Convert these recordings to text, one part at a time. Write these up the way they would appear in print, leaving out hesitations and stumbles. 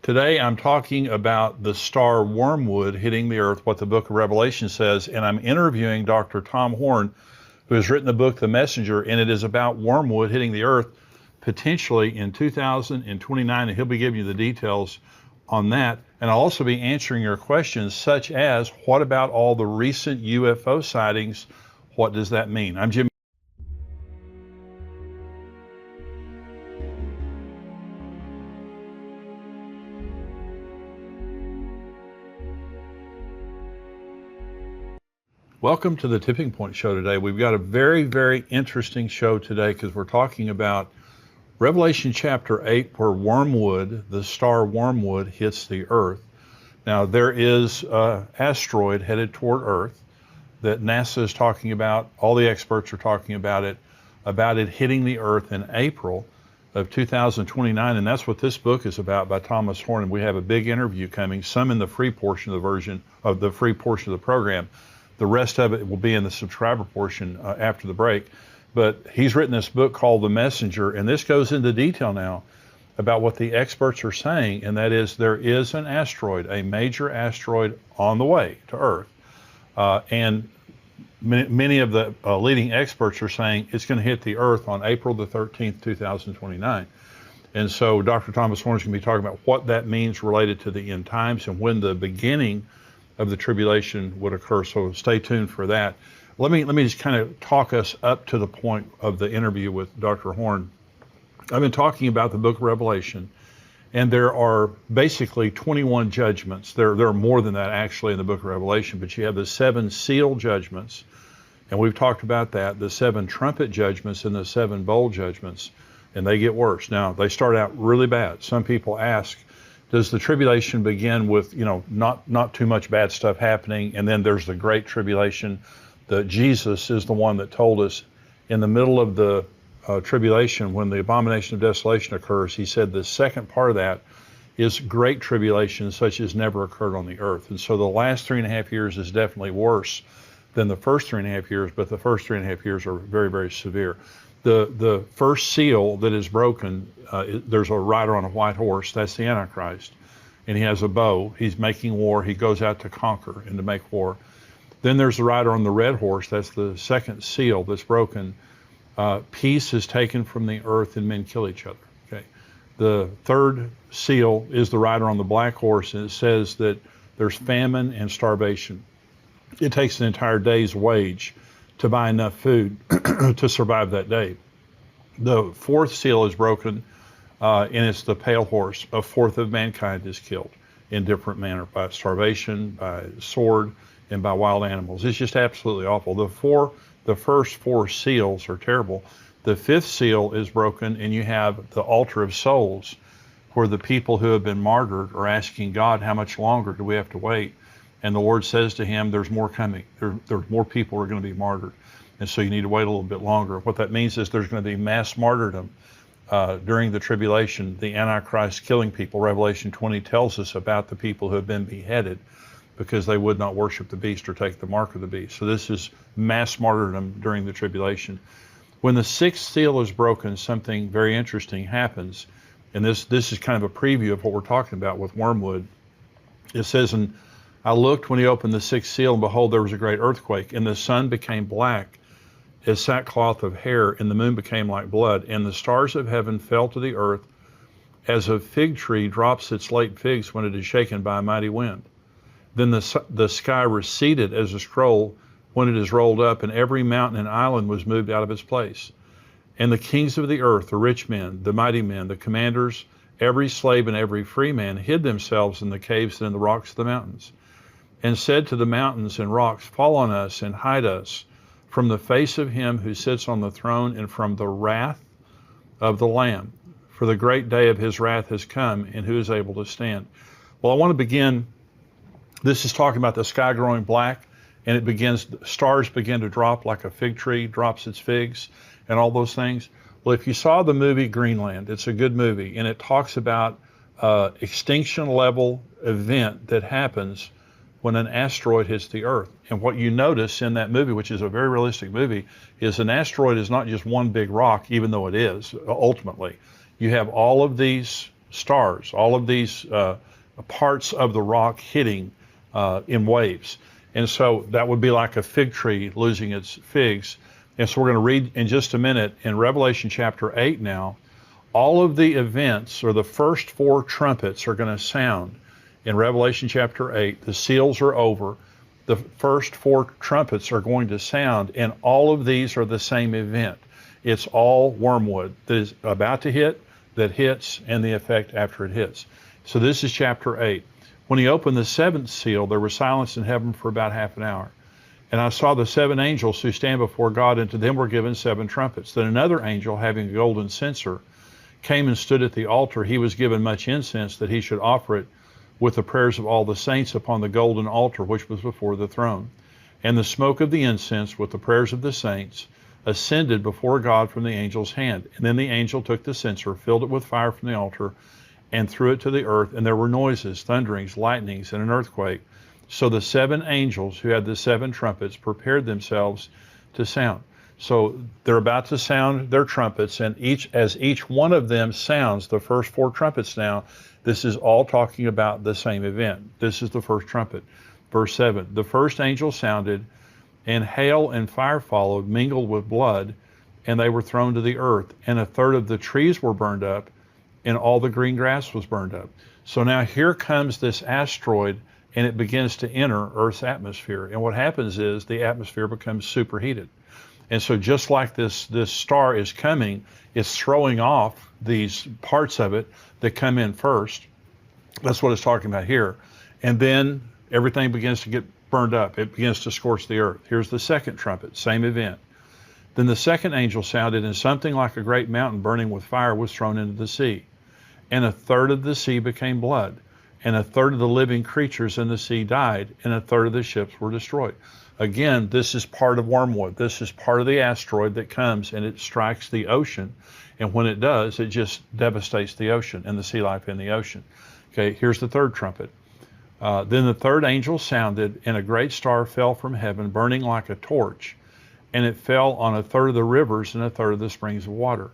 Today I'm talking about the star Wormwood hitting the earth, what the book of Revelation says, and I'm interviewing Dr. Tom Horn, who has written the book The Messenger, and it is about Wormwood hitting the earth potentially in 2029, and he'll be giving you the details on that. And I'll also be answering your questions such as, what about all the recent UFO sightings? What does that mean? I'm Jim. Welcome to the Tipping Point Show today. We've got a very, very interesting show today because we're talking about Revelation chapter 8, where Wormwood, the star Wormwood, hits the earth. Now, there is an asteroid headed toward Earth that NASA is talking about. All the experts are talking about it hitting the earth in April of 2029, and that's what this book is about by Thomas Horn. And we have a big interview coming, some in the free portion of the program. The rest of it will be in the subscriber portion after the break. But he's written this book called The Messenger, and this goes into detail now about what the experts are saying, and that is there is an asteroid, a major asteroid on the way to Earth. And many of the leading experts are saying it's going to hit the Earth on April the 13th, 2029. And so Dr. Thomas Horn is going to be talking about what that means related to the end times and when the beginning of the tribulation would occur. So stay tuned for that. Let me just kind of talk us up to the point of the interview with Dr. Horn. I've been talking about the book of Revelation, and there are basically 21 judgments. There are more than that actually in the book of Revelation, but you have the 7 seal judgments, and we've talked about that, the 7 trumpet judgments and the 7 bowl judgments, and they get worse. Now, they start out really bad. Some people ask, does the tribulation begin with, not too much bad stuff happening, and then there's the great tribulation? Jesus is the one that told us in the middle of the tribulation, when the abomination of desolation occurs, he said the second part of that is great tribulation such as never occurred on the earth. And so the last 3.5 years is definitely worse than the first 3.5 years, but the first 3.5 years are very, very severe. The first seal that is broken, there's a rider on a white horse, that's the Antichrist, and he has a bow, he's making war, he goes out to conquer and to make war. Then there's the rider on the red horse, that's the second seal that's broken. Peace is taken from the earth and men kill each other. Okay. The third seal is the rider on the black horse, and it says that there's famine and starvation. It takes an entire day's wage to buy enough food to survive that day. The fourth seal is broken, and it's the pale horse. A fourth of mankind is killed in different manner, by starvation, by sword, and by wild animals. It's just absolutely awful. The first 4 seals are terrible. The 5th seal is broken, and you have the altar of souls, where the people who have been martyred are asking God, how much longer do we have to wait? And the Lord says to him, there's more coming. There's more people who are going to be martyred. And so you need to wait a little bit longer. What that means is there's going to be mass martyrdom during the tribulation, the Antichrist killing people. Revelation 20 tells us about the people who have been beheaded because they would not worship the beast or take the mark of the beast. So this is mass martyrdom during the tribulation. When the 6th seal is broken, something very interesting happens. And this is kind of a preview of what we're talking about with Wormwood. It says, and I looked when he opened the 6th seal, and behold, there was a great earthquake, and the sun became black as sackcloth of hair, and the moon became like blood, and the stars of heaven fell to the earth, as a fig tree drops its late figs when it is shaken by a mighty wind. Then the sky receded as a scroll when it is rolled up, and every mountain and island was moved out of its place. And the kings of the earth, the rich men, the mighty men, the commanders, every slave and every free man hid themselves in the caves and in the rocks of the mountains, and said to the mountains and rocks, fall on us and hide us from the face of him who sits on the throne and from the wrath of the Lamb. For the great day of his wrath has come, and who is able to stand? Well, I want to begin. This is talking about the sky growing black, and stars begin to drop like a fig tree drops its figs and all those things. Well, if you saw the movie Greenland, it's a good movie, and it talks about extinction level event that happens when an asteroid hits the earth. And what you notice in that movie, which is a very realistic movie, is an asteroid is not just one big rock, even though it is ultimately. You have all of these stars, all of these parts of the rock hitting in waves. And so that would be like a fig tree losing its figs. And so we're going to read in just a minute in Revelation chapter 8 now, all of the events, or the first 4 trumpets, are going to sound in Revelation chapter 8. The seals are over. The first 4 trumpets are going to sound, and all of these are the same event. It's all wormwood that is about to hit, that hits, and the effect after it hits. So this is chapter 8. When he opened the 7th seal, there was silence in heaven for about half an hour. And I saw the 7 angels who stand before God, and to them were given 7 trumpets. Then another angel, having a golden censer, came and stood at the altar. He was given much incense, that he should offer it with the prayers of all the saints upon the golden altar which was before the throne. And the smoke of the incense with the prayers of the saints ascended before God from the angel's hand. And then the angel took the censer, filled it with fire from the altar, and threw it to the earth, and there were noises, thunderings, lightnings, and an earthquake. So the 7 angels who had the 7 trumpets prepared themselves to sound. So they're about to sound their trumpets, and as each one of them sounds the first 4 trumpets now, this is all talking about the same event. This is the first trumpet. Verse 7, the first angel sounded, and hail and fire followed, mingled with blood, and they were thrown to the earth. And a third of the trees were burned up, and all the green grass was burned up. So now here comes this asteroid, and it begins to enter Earth's atmosphere. And what happens is the atmosphere becomes superheated. And so just like this star is coming, it's throwing off these parts of it that come in first. That's what it's talking about here. And then everything begins to get burned up. It begins to scorch the earth. Here's the second trumpet, same event. Then the second angel sounded, and something like a great mountain burning with fire was thrown into the sea. And a third of the sea became blood, and a third of the living creatures in the sea died, and a third of the ships were destroyed. Again, this is part of Wormwood. This is part of the asteroid that comes and it strikes the ocean. And when it does, it just devastates the ocean and the sea life in the ocean. Okay, here's the third trumpet. Then the third angel sounded, and a great star fell from heaven, burning like a torch, and it fell on a third of the rivers and a third of the springs of water.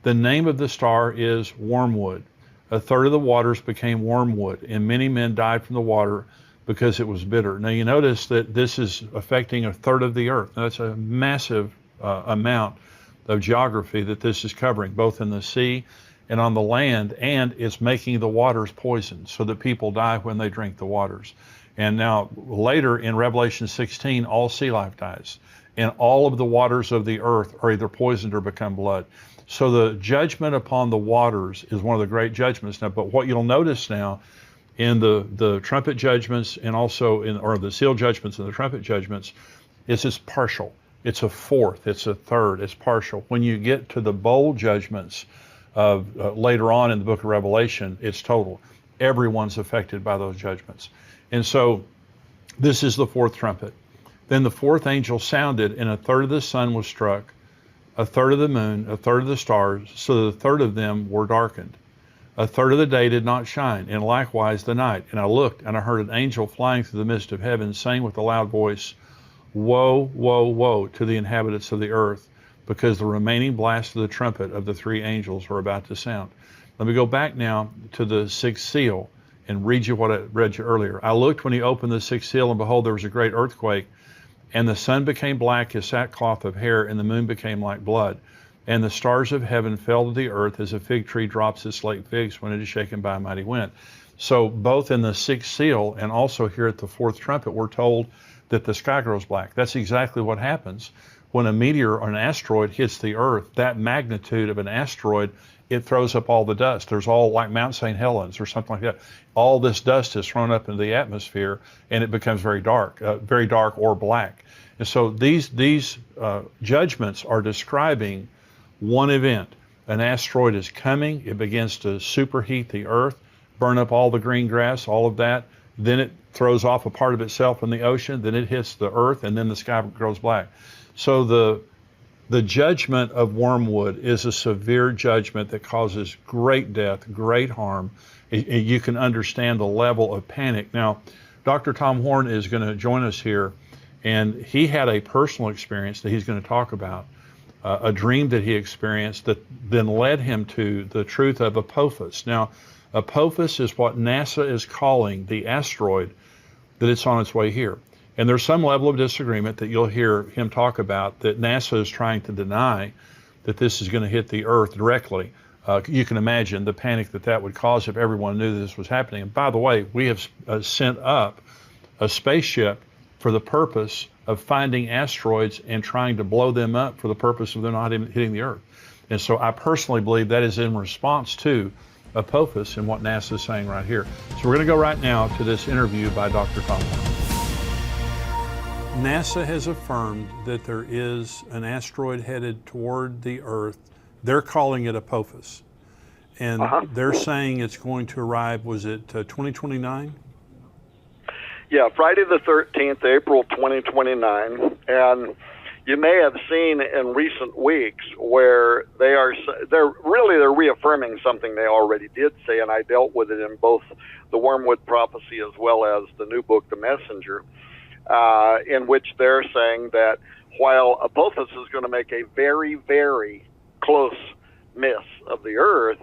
The name of the star is Wormwood. A third of the waters became wormwood, and many men died from the water because it was bitter. Now you notice that this is affecting a third of the earth. Now, that's a massive amount of geography that this is covering, both in the sea and on the land, and it's making the waters poisoned so that people die when they drink the waters. And now later in Revelation 16, all sea life dies, and all of the waters of the earth are either poisoned or become blood. So the judgment upon the waters is one of the great judgments now. But what you'll notice now in the trumpet judgments, and also or the seal judgments and the trumpet judgments, is it's partial. It's a fourth, it's a third, it's partial. When you get to the bowl judgments of later on in the book of Revelation, it's total. Everyone's affected by those judgments. And so this is the fourth trumpet. Then the fourth angel sounded, and a third of the sun was struck, a third of the moon, a third of the stars, so that a third of them were darkened. A third of the day did not shine, and likewise the night. And I looked, and I heard an angel flying through the midst of heaven, saying with a loud voice, Woe, woe, woe to the inhabitants of the earth, because the remaining blast of the trumpet of the 3 angels are about to sound. Let me go back now to the 6th seal and read you what I read you earlier. I looked when he opened the 6th seal, and behold, there was a great earthquake, and the sun became black as sackcloth of hair, and the moon became like blood. And the stars of heaven fell to the earth as a fig tree drops its late figs when it is shaken by a mighty wind. So both in the 6th seal and also here at the 4th trumpet, we're told that the sky grows black. That's exactly what happens when a meteor or an asteroid hits the earth. That magnitude of an asteroid, it throws up all the dust. There's all like Mount St. Helens or something like that. All this dust is thrown up into the atmosphere, and it becomes very dark or black. And so these judgments are describing one event. An asteroid is coming. It begins to superheat the earth, burn up all the green grass, all of that. Then it throws off a part of itself in the ocean. Then it hits the earth, and then the sky grows black. So the judgment of Wormwood is a severe judgment that causes great death, great harm. You can understand the level of panic. Now, Dr. Tom Horn is going to join us here, and he had a personal experience that he's going to talk about a dream that he experienced that then led him to the truth of Apophis. Now, Apophis is what NASA is calling the asteroid that it's on its way here. And there's some level of disagreement that you'll hear him talk about, that NASA is trying to deny that this is going to hit the Earth directly. You can imagine the panic that that would cause if everyone knew this was happening. And by the way, we have sent up a spaceship for the purpose of finding asteroids and trying to blow them up for the purpose of them not hitting the Earth. And so I personally believe that is in response to Apophis and what NASA is saying right here. So we're going to go right now to this interview by Dr. Tom. NASA has affirmed that there is an asteroid headed toward the Earth. They're calling it Apophis. And they're saying it's going to arrive, was it 2029? Yeah, Friday the 13th, April 2029. And you may have seen in recent weeks where they're reaffirming something they already did say, and I dealt with it in both the Wormwood prophecy as well as the new book, The Messenger, in which they're saying that while Apophis is going to make a very, very close miss of the Earth,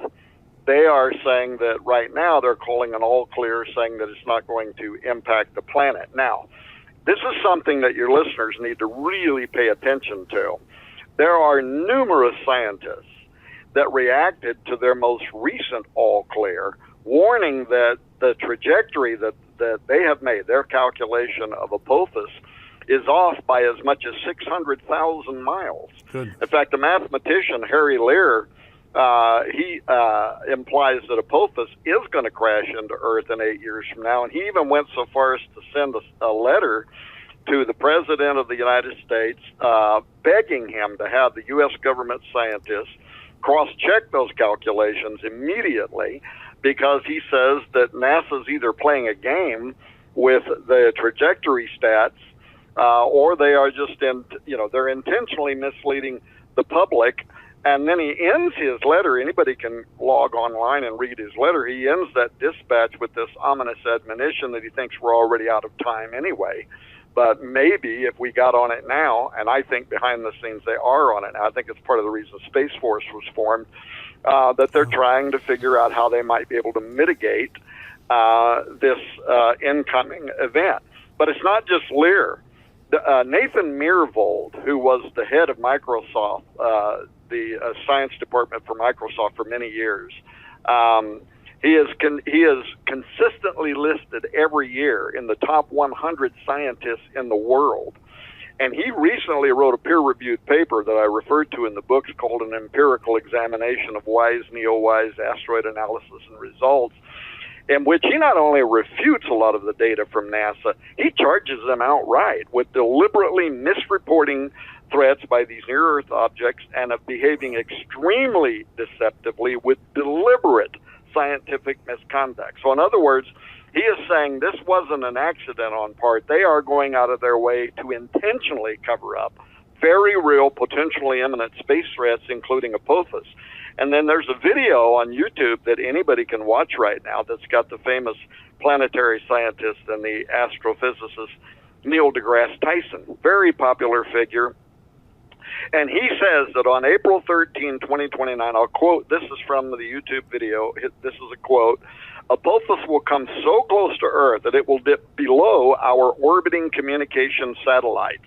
they are saying that right now they're calling an all clear, saying that it's not going to impact the planet. Now, this is something that your listeners need to really pay attention to. There are numerous scientists that reacted to their most recent all clear, warning that the trajectory that they have made, their calculation of Apophis, is off by as much as 600,000 miles. Good. In fact, the mathematician Harry Lear, he implies that Apophis is going to crash into Earth in 8 years from now, and he even went so far as to send a letter to the President of the United States begging him to have the U.S. government scientists cross-check those calculations immediately, because he says that NASA's either playing a game with the trajectory stats, or they are just they're intentionally misleading the public. And then he ends his letter. Anybody can log online and read his letter. He ends that dispatch with this ominous admonition that he thinks we're already out of time anyway. But maybe if we got on it now, and I think behind the scenes they are on it now, I think it's part of the reason Space Force was formed, that they're trying to figure out how they might be able to mitigate this incoming event. But it's not just Lear. Nathan Myhrvold, who was the head of Microsoft, the science department for Microsoft for many years, he is consistently listed every year in the top 100 scientists in the world. And he recently wrote a peer-reviewed paper that I referred to in the books called An Empirical Examination of Wise, Neo-Wise Asteroid Analysis and Results, in which he not only refutes a lot of the data from NASA, he charges them outright with deliberately misreporting threats by these near-Earth objects and of behaving extremely deceptively with deliberate scientific misconduct. So in other words, he is saying this wasn't an accident on part. They are going out of their way to intentionally cover up very real, potentially imminent space threats, including Apophis. And then there's a video on YouTube that anybody can watch right now that's got the famous planetary scientist and the astrophysicist Neil deGrasse Tyson, very popular figure. And he says that on April 13, 2029, I'll quote, this is from the YouTube video, this is a quote, Apophis will come so close to Earth that it will dip below our orbiting communication satellites.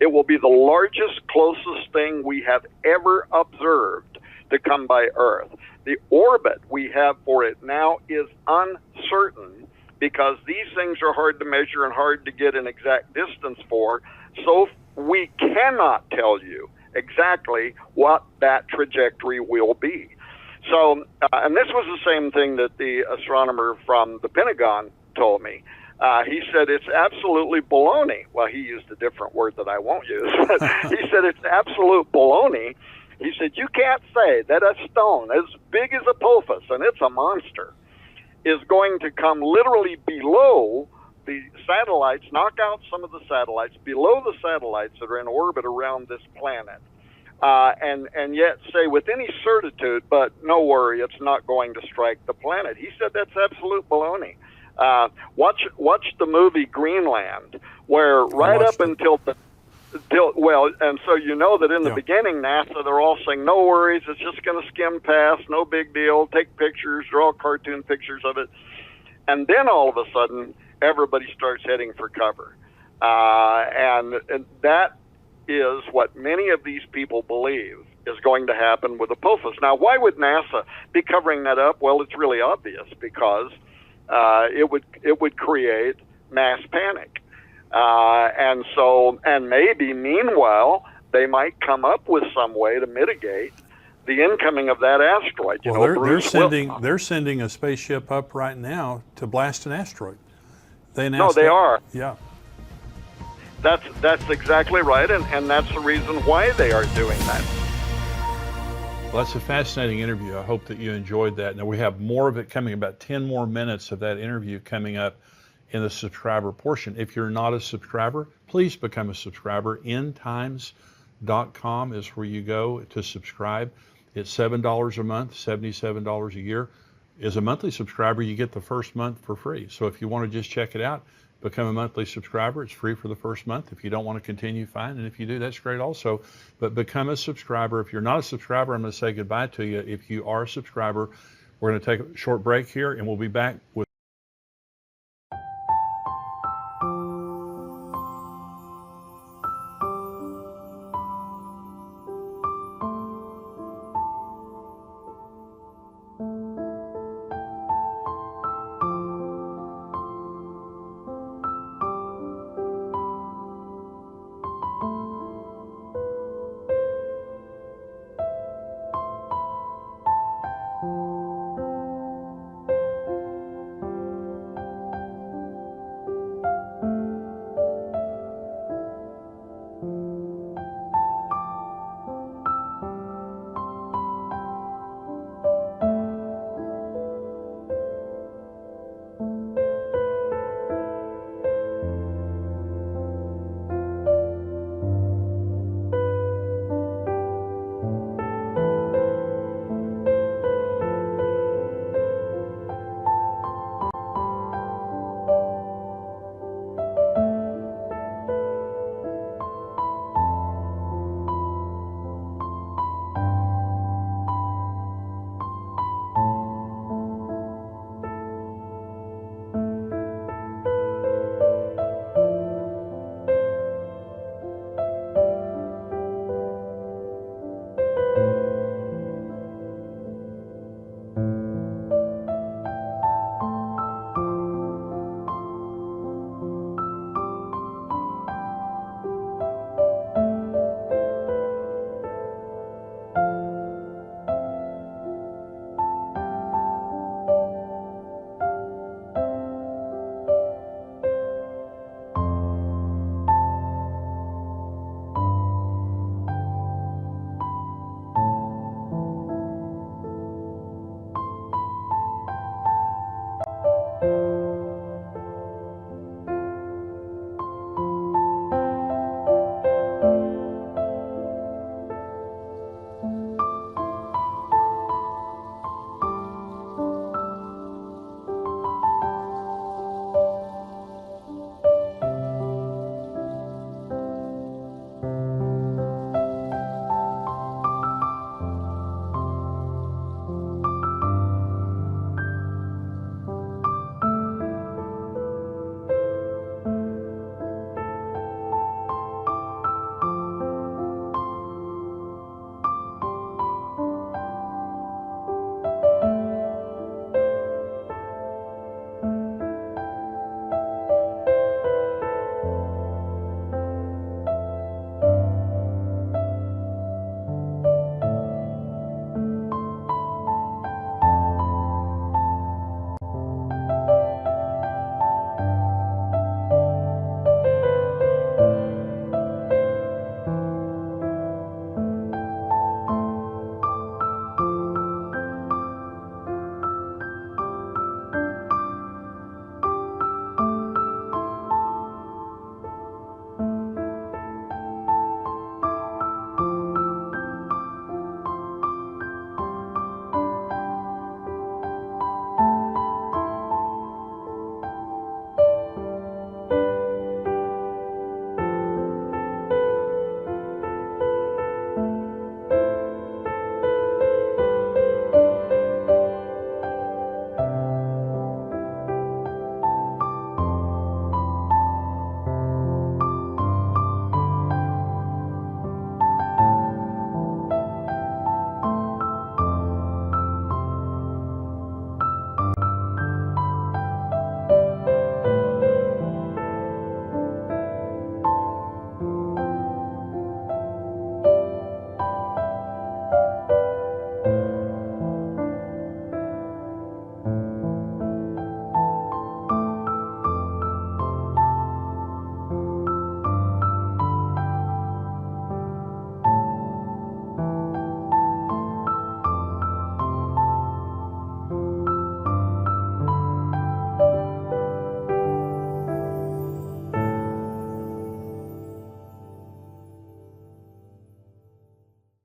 It will be the largest, closest thing we have ever observed to come by Earth. The orbit we have for it now is uncertain because these things are hard to measure and hard to get an exact distance for, so we cannot tell you exactly what that trajectory will be. So, and this was the same thing that the astronomer from the Pentagon told me. He said it's absolutely baloney. Well, he used a different word that I won't use. But he said it's absolute baloney. He said you can't say that a stone as big as Apophis, and it's a monster, is going to come literally below the satellites, knock out some of the satellites, below the satellites that are in orbit around this planet, and yet say with any certitude, but no worry, it's not going to strike the planet. He said that's absolute baloney. Watch the movie Greenland, where right up until the Well, and so you know that in the Yeah. beginning, NASA, they're all saying, no worries, it's just going to skim past, no big deal, take pictures, draw cartoon pictures of it. And then all of a sudden, everybody starts heading for cover. And that is what many of these people believe is going to happen with Apophis. Now, why would NASA be covering that up? Well, it's really obvious, because it would create mass panic. And maybe meanwhile, they might come up with some way to mitigate the incoming of that asteroid. Well, they're sending a spaceship up right now to blast an asteroid. They announced they are. Yeah. That's exactly right, and that's the reason why they are doing that. Well, that's a fascinating interview. I hope that you enjoyed that. Now, we have more of it coming, about 10 more minutes of that interview coming up in the subscriber portion. If you're not a subscriber, please become a subscriber. endtimes.com is where you go to subscribe. It's $7 a month, $77 a year. As a monthly subscriber, you get the first month for free. So if you want to just check it out, become a monthly subscriber. It's free for the first month. If you don't want to continue, fine. And if you do, that's great also. But become a subscriber. If you're not a subscriber, I'm going to say goodbye to you. If you are a subscriber, we're going to take a short break here, and we'll be back with